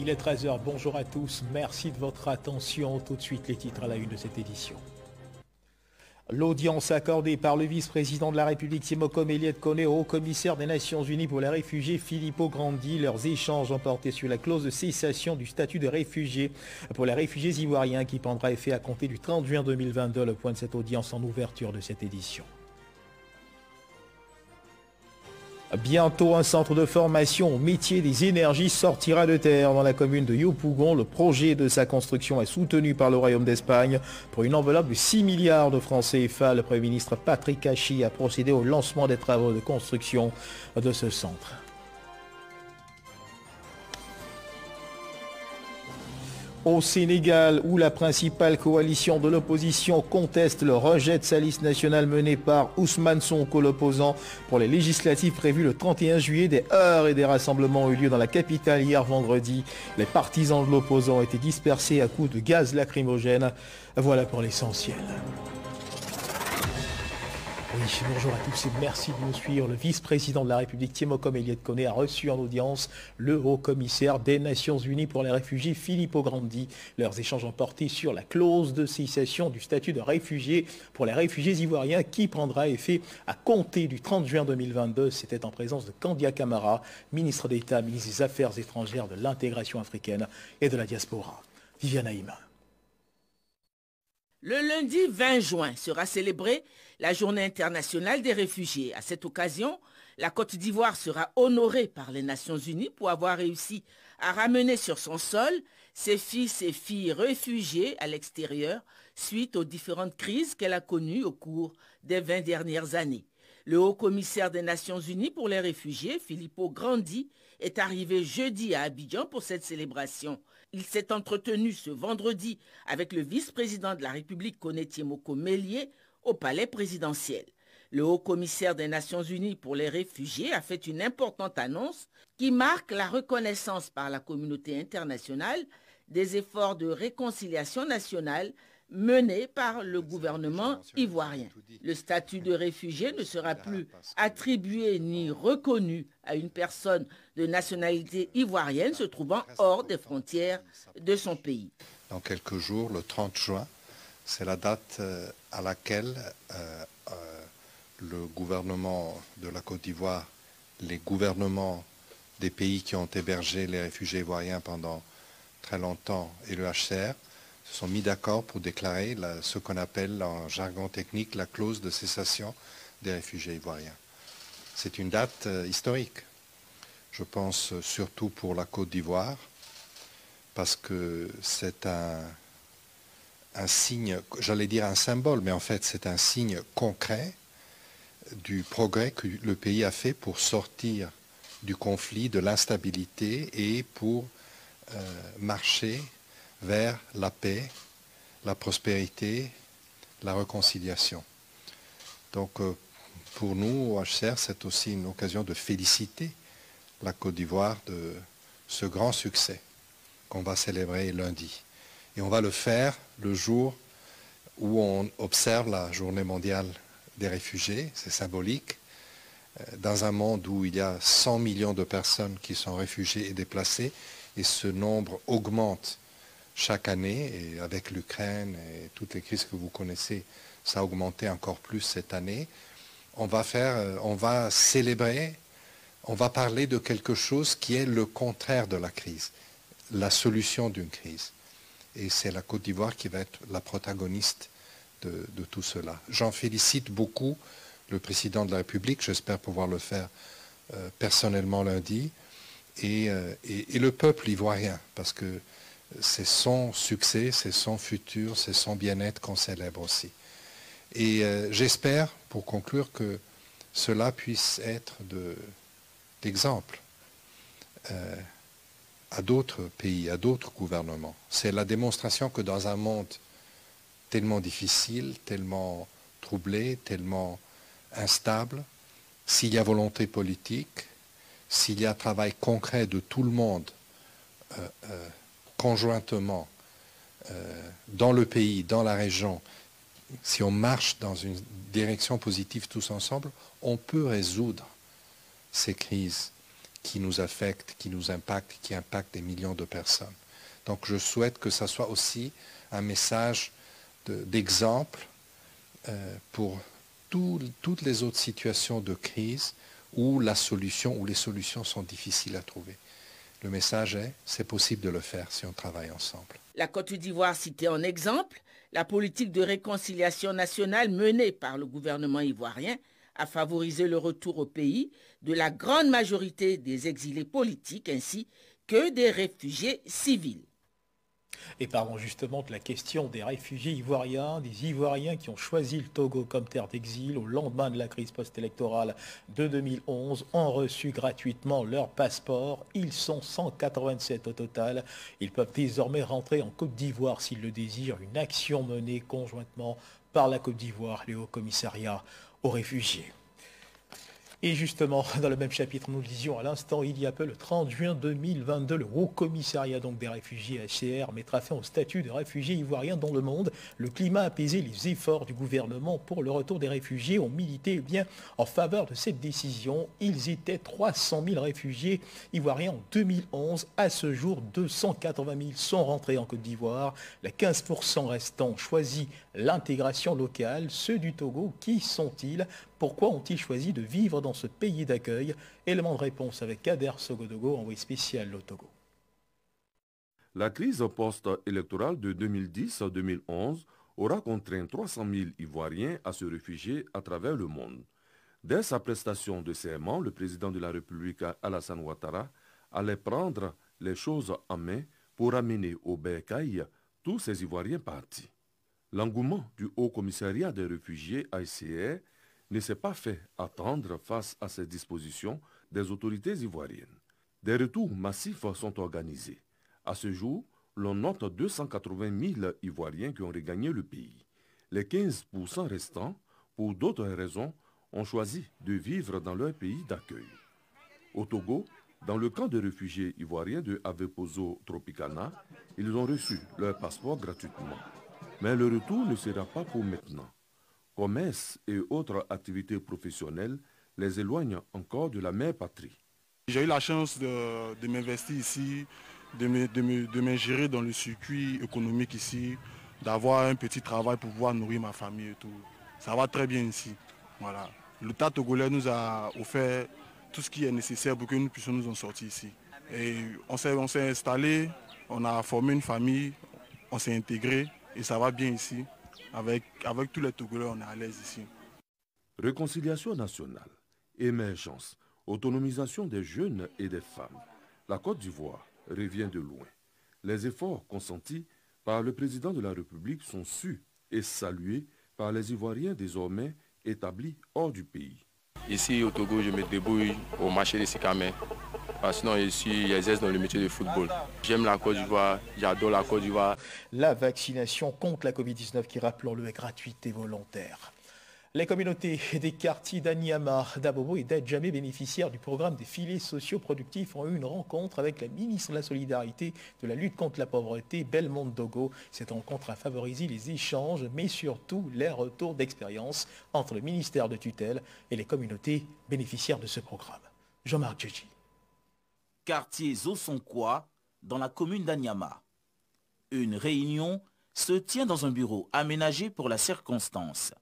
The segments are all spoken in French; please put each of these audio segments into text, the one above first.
Il est 13 h, bonjour à tous, merci de votre attention. Tout de suite les titres à la une de cette édition. L'audience accordée par le vice-président de la République Timoko Melie-Kone au haut-commissaire des Nations Unies pour les réfugiés Filippo Grandi. Leurs échanges ont porté sur la clause de cessation du statut de réfugié pour les réfugiés ivoiriens qui prendra effet à compter du 30 juin 2022. Le point de cette audience en ouverture de cette édition. Bientôt, un centre de formation au métier des énergies sortira de terre dans la commune de Yopougon. Le projet de sa construction est soutenu par le Royaume d'Espagne pour une enveloppe de 6 milliards de francs CFA. Le Premier ministre Patrick Achi a procédé au lancement des travaux de construction de ce centre. Au Sénégal, où la principale coalition de l'opposition conteste le rejet de sa liste nationale menée par Ousmane Sonko, l'opposant pour les législatives prévues le 31 juillet, des heurts et des rassemblements ont eu lieu dans la capitale hier vendredi. Les partisans de l'opposant ont été dispersés à coups de gaz lacrymogène. Voilà pour l'essentiel. Oui, bonjour à tous et merci de nous suivre. Le vice-président de la République Timoko Melie-Kone a reçu en audience le haut-commissaire des Nations Unies pour les réfugiés Filippo Grandi. Leurs échanges ont porté sur la clause de cessation du statut de réfugié pour les réfugiés ivoiriens qui prendra effet à compter du 30 juin 2022. C'était en présence de Kandia Camara, ministre d'État, ministre des Affaires étrangères, de l'intégration africaine et de la diaspora. Viviane Haïma. Le lundi 20 juin sera célébrée la Journée internationale des réfugiés. À cette occasion, la Côte d'Ivoire sera honorée par les Nations Unies pour avoir réussi à ramener sur son sol ses fils et filles réfugiés à l'extérieur suite aux différentes crises qu'elle a connues au cours des 20 dernières années. Le haut-commissaire des Nations Unies pour les réfugiés, Filippo Grandi, est arrivé jeudi à Abidjan pour cette célébration. Il s'est entretenu ce vendredi avec le vice-président de la République, Kone Timoko Melie, au palais présidentiel. Le haut-commissaire des Nations Unies pour les réfugiés a fait une importante annonce qui marque la reconnaissance par la communauté internationale des efforts de réconciliation nationale menés par le gouvernement ivoirien. Le statut de réfugié ne sera plus attribué ni reconnu à une personne de nationalité ivoirienne se trouvant hors des frontières de son pays. Dans quelques jours, le 30 juin, c'est la date à laquelle le gouvernement de la Côte d'Ivoire, les gouvernements des pays qui ont hébergé les réfugiés ivoiriens pendant très longtemps et le HCR se sont mis d'accord pour déclarer ce qu'on appelle en jargon technique la clause de cessation des réfugiés ivoiriens. C'est une date historique, je pense surtout pour la Côte d'Ivoire, parce que c'est un signe, j'allais dire un symbole, mais en fait c'est un signe concret du progrès que le pays a fait pour sortir du conflit, de l'instabilité et pour marcher vers la paix, la prospérité, la réconciliation. Donc pour nous, au HCR, c'est aussi une occasion de féliciter la Côte d'Ivoire de ce grand succès qu'on va célébrer lundi. Et on va le faire le jour où on observe la Journée mondiale des réfugiés, c'est symbolique, dans un monde où il y a 100 millions de personnes qui sont réfugiées et déplacées, et ce nombre augmente chaque année, et avec l'Ukraine et toutes les crises que vous connaissez, ça a augmenté encore plus cette année. On va célébrer, on va parler de quelque chose qui est le contraire de la crise, la solution d'une crise. Et c'est la Côte d'Ivoire qui va être la protagoniste de tout cela. J'en félicite beaucoup le président de la République, j'espère pouvoir le faire personnellement lundi, et le peuple ivoirien, parce que c'est son succès, c'est son futur, c'est son bien-être qu'on célèbre aussi. Et j'espère, pour conclure, que cela puisse être d'exemple à d'autres pays, à d'autres gouvernements. C'est la démonstration que dans un monde tellement difficile, tellement troublé, tellement instable, s'il y a volonté politique, s'il y a travail concret de tout le monde, conjointement, dans le pays, dans la région, si on marche dans une direction positive tous ensemble, on peut résoudre ces crises qui nous affecte, qui nous impacte, qui impacte des millions de personnes. Donc je souhaite que ça soit aussi un message d'exemple pour toutes les autres situations de crise où les solutions sont difficiles à trouver. Le message est, c'est possible de le faire si on travaille ensemble. La Côte d'Ivoire citée en exemple, la politique de réconciliation nationale menée par le gouvernement ivoirien a favorisé le retour au pays de la grande majorité des exilés politiques ainsi que des réfugiés civils. Et parlons justement de la question des réfugiés ivoiriens, des Ivoiriens qui ont choisi le Togo comme terre d'exil au lendemain de la crise post-électorale de 2011, ont reçu gratuitement leur passeport. Ils sont 187 au total. Ils peuvent désormais rentrer en Côte d'Ivoire s'ils le désirent. Une action menée conjointement par la Côte d'Ivoire, le Haut Commissariat aux réfugiés. Et justement, dans le même chapitre, nous le disions à l'instant, il y a peu, le 30 juin 2022, le Haut Commissariat donc des réfugiés HCR mettra fin au statut de réfugiés ivoiriens dans le monde. Le climat apaisé, les efforts du gouvernement pour le retour des réfugiés ont milité bien en faveur de cette décision. Ils étaient 300 000 réfugiés ivoiriens en 2011. À ce jour, 280 000 sont rentrés en Côte d'Ivoire. Les 15% restants choisissent l'intégration locale. Ceux du Togo, qui sont-ils ? Pourquoi ont-ils choisi de vivre dans ce pays d'accueil? Élément de réponse avec Kader Sogodogo, envoyé spécial au Togo. La crise post-électorale de 2010-2011 aura contraint 300 000 Ivoiriens à se réfugier à travers le monde. Dès sa prestation de serment, le président de la République, Alassane Ouattara, allait prendre les choses en main pour amener au bercail tous ces Ivoiriens partis. L'engouement du Haut Commissariat des réfugiés HCR ne s'est pas fait attendre face à ces dispositions des autorités ivoiriennes. Des retours massifs sont organisés. À ce jour, l'on note 280 000 Ivoiriens qui ont regagné le pays. Les 15% restants, pour d'autres raisons, ont choisi de vivre dans leur pays d'accueil. Au Togo, dans le camp de réfugiés ivoiriens de Avepozo Tropicana, ils ont reçu leur passeport gratuitement. Mais le retour ne sera pas pour maintenant. Commerce et autres activités professionnelles les éloignent encore de la mère patrie. J'ai eu la chance de m'investir ici, de m'ingérer dans le circuit économique ici, d'avoir un petit travail pour pouvoir nourrir ma famille et tout. Ça va très bien ici. Voilà. L'État togolais nous a offert tout ce qui est nécessaire pour que nous puissions nous en sortir ici. Et on s'est installé, on a formé une famille, on s'est intégré et ça va bien ici. Avec tous les Togolais, on est à l'aise ici. Réconciliation nationale, émergence, autonomisation des jeunes et des femmes. La Côte d'Ivoire revient de loin. Les efforts consentis par le président de la République sont sus et salués par les Ivoiriens désormais établis hors du pays. Ici au Togo, je me débrouille au marché de Sikame. Sinon, j'exerce dans le métier de football. J'aime la Côte d'Ivoire, j'adore la Côte d'Ivoire. La vaccination contre la Covid-19 qui, rappelons-le, est gratuite et volontaire. Les communautés des quartiers d'Anyama, d'Abobo et d'Adjamé, bénéficiaires du programme des filets sociaux productifs, ont eu une rencontre avec la ministre de la Solidarité, de la lutte contre la pauvreté, Belmondo Dogo. Cette rencontre a favorisé les échanges, mais surtout les retours d'expérience entre le ministère de tutelle et les communautés bénéficiaires de ce programme. Jean-Marc Djedji. Quartier Zosonkoa, dans la commune d'Anyama. Une réunion se tient dans un bureau aménagé pour la circonstance.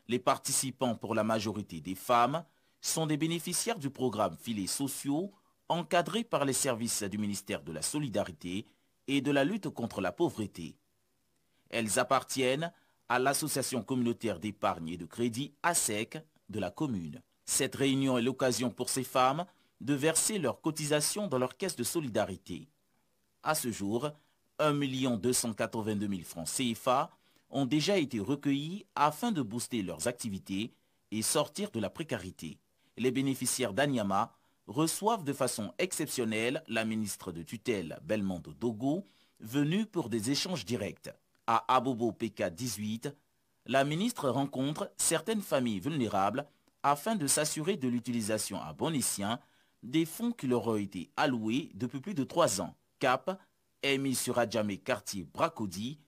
Les participants, pour la majorité des femmes, sont des bénéficiaires du programme filets sociaux encadrés par les services du ministère de la Solidarité et de la lutte contre la pauvreté. Elles appartiennent à l'association communautaire d'épargne et de crédit ASEC de la commune. Cette réunion est l'occasion pour ces femmes de verser leurs cotisations dans leur caisse de solidarité. À ce jour, 1 282 000 francs CFA ont déjà été recueillis afin de booster leurs activités et sortir de la précarité. Les bénéficiaires d'Anyama reçoivent de façon exceptionnelle la ministre de tutelle Belmondo Dogo, venue pour des échanges directs. À Abobo PK 18, la ministre rencontre certaines familles vulnérables afin de s'assurer de l'utilisation à bon escient des fonds qui leur ont été alloués depuis plus de 3 ans. Cap est mis sur Adjamé quartier Bracody,